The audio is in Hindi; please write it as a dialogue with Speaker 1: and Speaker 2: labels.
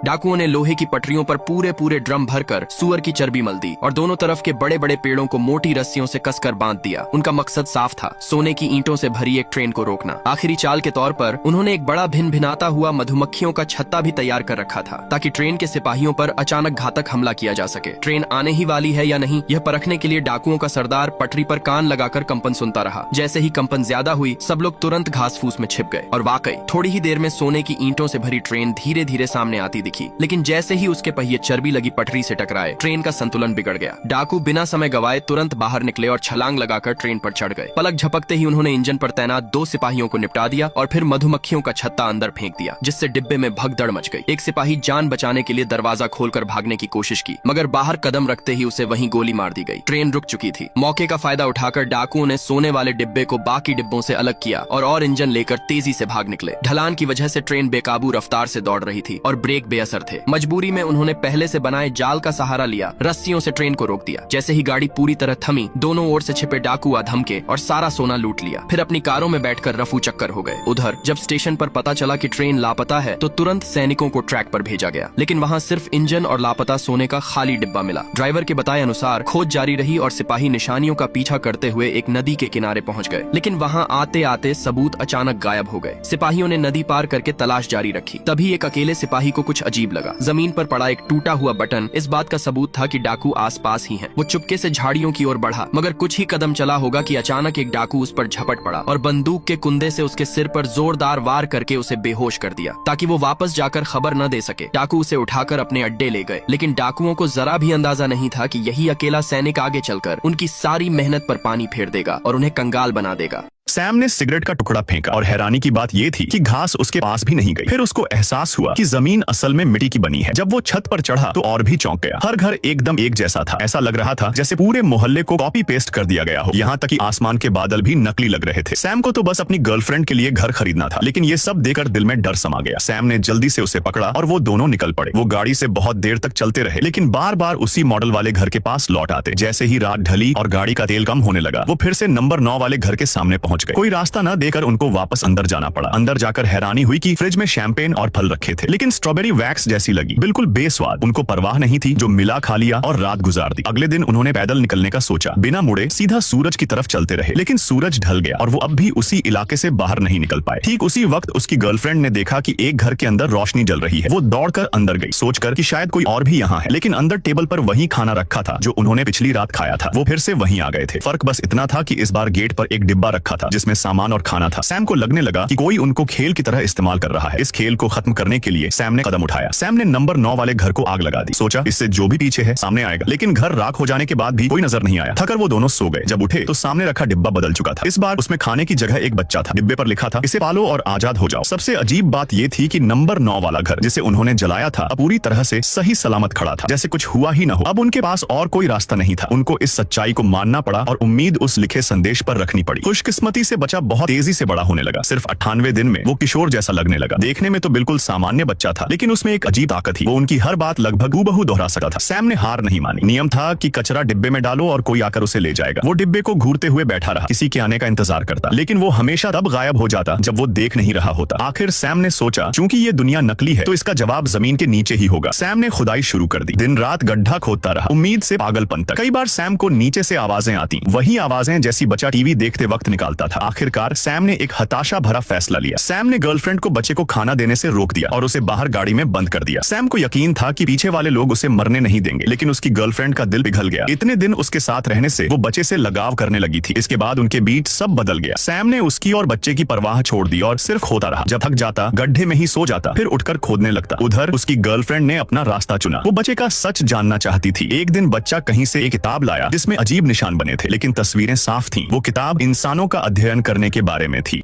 Speaker 1: डाकुओं ने लोहे की पटरियों पर पूरे पूरे ड्रम भरकर सुअर की चर्बी मल दी और दोनों तरफ के बड़े बड़े पेड़ों को मोटी रस्सियों से कसकर बांध दिया। उनका मकसद साफ था, सोने की ईंटों से भरी एक ट्रेन को रोकना। आखिरी चाल के तौर पर उन्होंने एक बड़ा भिन भिनाता हुआ मधुमक्खियों का छत्ता भी तैयार कर रखा था ताकि ट्रेन के सिपाहियों पर अचानक घातक हमला किया जा सके। ट्रेन आने ही वाली है या नहीं, यह परखने के लिए डाकुओं का सरदार पटरी पर कान लगाकर कंपन सुनता रहा। जैसे ही कंपन ज्यादा हुई, सब लोग तुरंत घास फूस में छिप गए और वाकई थोड़ी ही देर में सोने की ईंटों से भरी ट्रेन धीरे धीरे सामने आती दिखी। लेकिन जैसे ही उसके पहिए चर्बी लगी पटरी से टकराए, ट्रेन का संतुलन बिगड़ गया। डाकू बिना समय गवाए तुरंत बाहर निकले और छलांग लगाकर ट्रेन पर चढ़ गए। पलक झपकते ही उन्होंने इंजन पर तैनात 2 सिपाहियों को निपटा दिया और फिर मधुमक्खियों का छत्ता अंदर फेंक दिया, जिससे डिब्बे में भगदड़ मच गई। एक सिपाही जान बचाने के लिए दरवाजा खोलकर भागने की कोशिश की, मगर बाहर कदम रखते ही उसे वहीं गोली मार दी गई। ट्रेन रुक चुकी थी। मौके का फायदा उठाकर डाकुओं ने सोने वाले डिब्बे को बाकी डिब्बों से अलग किया और इंजन लेकर तेजी से भाग निकले। ढलान की वजह से ट्रेन बेकाबू रफ्तार से दौड़ रही थी और ब्रेक बेअसर थे। मजबूरी में उन्होंने पहले से बनाए जाल का सहारा लिया, रस्सियों से ट्रेन को रोक दिया। जैसे ही गाड़ी पूरी तरह थमी, दोनों ओर से छिपे डाकू आ धमके और सारा सोना लूट लिया। फिर अपनी कारों में बैठकर रफू चक्कर हो गए। उधर जब स्टेशन पर पता चला कि ट्रेन लापता है तो तुरंत सैनिकों को ट्रैक पर भेजा गया, लेकिन वहाँ सिर्फ इंजन और लापता सोने का खाली डिब्बा मिला। ड्राइवर के बताए अनुसार खोज जारी रही और सिपाही निशानियों का पीछा करते हुए एक नदी के किनारे पहुँच गए, लेकिन वहाँ आते आते सबूत अचानक गायब हो गए। सिपाहियों ने नदी पार करके तलाश जारी रखी। तभी एक अकेले सिपाही को कुछ अजीब लगा। जमीन पर पड़ा एक टूटा हुआ बटन इस बात का सबूत था कि डाकू आसपास ही हैं। वो चुपके से झाड़ियों की ओर बढ़ा, मगर कुछ ही कदम चला होगा कि अचानक एक डाकू उस पर झपट पड़ा और बंदूक के कुंदे से उसके सिर पर जोरदार वार करके उसे बेहोश कर दिया ताकि वो वापस जाकर खबर न दे सके। डाकू उसे उठाकर अपने अड्डे ले गए, लेकिन डाकुओं को जरा भी अंदाजा नहीं था कि यही अकेला सैनिक आगे चलकर उनकी सारी मेहनत पर पानी फेर देगा और उन्हें कंगाल बना देगा।
Speaker 2: सैम ने सिगरेट का टुकड़ा फेंका और हैरानी की बात यह थी कि घास उसके पास भी नहीं गई। फिर उसको एहसास हुआ कि जमीन असल में मिट्टी की बनी है। जब वो छत पर चढ़ा तो और भी चौंक गया। हर घर एकदम एक जैसा था। ऐसा लग रहा था जैसे पूरे मोहल्ले को कॉपी पेस्ट कर दिया गया हो। यहाँ तक कि आसमान के बादल भी नकली लग रहे थे। सैम को तो बस अपनी गर्लफ्रेंड के लिए घर खरीदना था, लेकिन ये सब देखकर दिल में डर समा गया। सैम ने जल्दी से उसे पकड़ा और वो दोनों निकल पड़े। वो गाड़ी से बहुत देर तक चलते रहे, लेकिन बार बार उसी मॉडल वाले घर के पास लौट आते। जैसे ही रात ढली और गाड़ी का तेल कम होने लगा, वो फिर से नंबर 9 वाले घर के सामने पहुंच गए। कोई रास्ता न देकर उनको वापस अंदर जाना पड़ा। अंदर जाकर हैरानी हुई कि फ्रिज में शैंपेन और फल रखे थे, लेकिन स्ट्रॉबेरी वैक्स जैसी लगी, बिल्कुल बेस्वाद। उनको परवाह नहीं थी, जो मिला खा लिया और रात गुजार दी। अगले दिन उन्होंने पैदल निकलने का सोचा। बिना मुड़े सीधा सूरज की तरफ चलते रहे, लेकिन सूरज ढल गया और वो अब भी उसी इलाके से बाहर नहीं निकल पाए। ठीक उसी वक्त उसकी गर्लफ्रेंड ने देखा कि एक घर के अंदर रोशनी जल रही है। वो दौड़कर अंदर गई, सोचकर कि शायद कोई और भी यहाँ है, लेकिन अंदर टेबल पर वही खाना रखा था जो उन्होंने पिछली रात खाया था। वो फिर से वहीं आ गए थे। फर्क बस इतना था कि इस बार गेट पर एक डिब्बा रखा था जिसमें सामान और खाना था। सैम को लगने लगा कि कोई उनको खेल की तरह इस्तेमाल कर रहा है। इस खेल को खत्म करने के लिए सैम ने कदम उठाया। सैम ने नंबर 9 वाले घर को आग लगा दी। सोचा इससे जो भी पीछे है सामने आएगा, लेकिन घर राख हो जाने के बाद भी कोई नजर नहीं आया। थकर वो दोनों सो गए। जब उठे तो सामने रखा डिब्बा बदल चुका था। इस बार उसमें खाने की जगह एक बच्चा था। डिब्बे पर लिखा था, इसे पालो और आजाद हो जाओ। सबसे अजीब बात यह थी कि नंबर 9 वाला घर जिसे उन्होंने जलाया था अब पूरी तरह से सही सलामत खड़ा था, जैसे कुछ हुआ ही न हो। अब उनके पास और कोई रास्ता नहीं था। उनको इस सच्चाई को मानना पड़ा और उम्मीद उस लिखे संदेश पर रखनी पड़ी। खुशकिस्मती से बच्चा बहुत तेजी से बड़ा होने लगा। सिर्फ 98 दिन में वो किशोर जैसा लगने लगा। देखने में तो बिल्कुल सामान्य बच्चा था, लेकिन उसमें एक अजीब ताकत थी। वो उनकी हर बात लगभग हूबहू दोहरा सकता था। सैम ने हार नहीं मानी। नियम था कि कचरा डिब्बे में डालो और कोई आकर उसे ले जाएगा। वो डिब्बे को घूरते हुए बैठा रहा, किसी के आने का इंतजार करता, लेकिन वो हमेशा तब गायब हो जाता जब वो देख नहीं रहा होता। आखिर सैम ने सोचा, चूंकि ये दुनिया नकली है तो इसका जवाब जमीन के नीचे ही होगा। सैम ने खुदाई शुरू कर दी। दिन रात गड्ढा खोदता रहा, उम्मीद से पागलपन तक। कई बार सैम को नीचे से आवाजें आती, वही आवाजें जैसी बच्चा टीवी देखते वक्त निकालता था। आखिरकार सैम ने एक हताशा भरा फैसला लिया। सैम ने गर्लफ्रेंड को बच्चे को खाना देने से रोक दिया और उसे बाहर गाड़ी में बंद कर दिया। सैम को यकीन था कि पीछे वाले लोग उसे मरने नहीं देंगे, लेकिन उसकी गर्लफ्रेंड का दिल पिघल गया। इतने दिन उसके साथ रहने से वो बच्चे से लगाव करने लगी थी। इसके बाद उनके बीच सब बदल गया। सैम ने उसकी और बच्चे की परवाह छोड़ दी और सिर्फ खोता रहा। जब थक जाता गड्ढे में ही सो जाता, फिर उठकर खोदने लगता। उधर उसकी गर्लफ्रेंड ने अपना रास्ता चुना। वो बच्चे का सच जानना चाहती थी। एक दिन बच्चा कहीं से एक किताब लाया जिसमें अजीब निशान बने थे, लेकिन तस्वीरें साफ थीं। वो किताब इंसानों का अध्ययन करने के बारे में थी।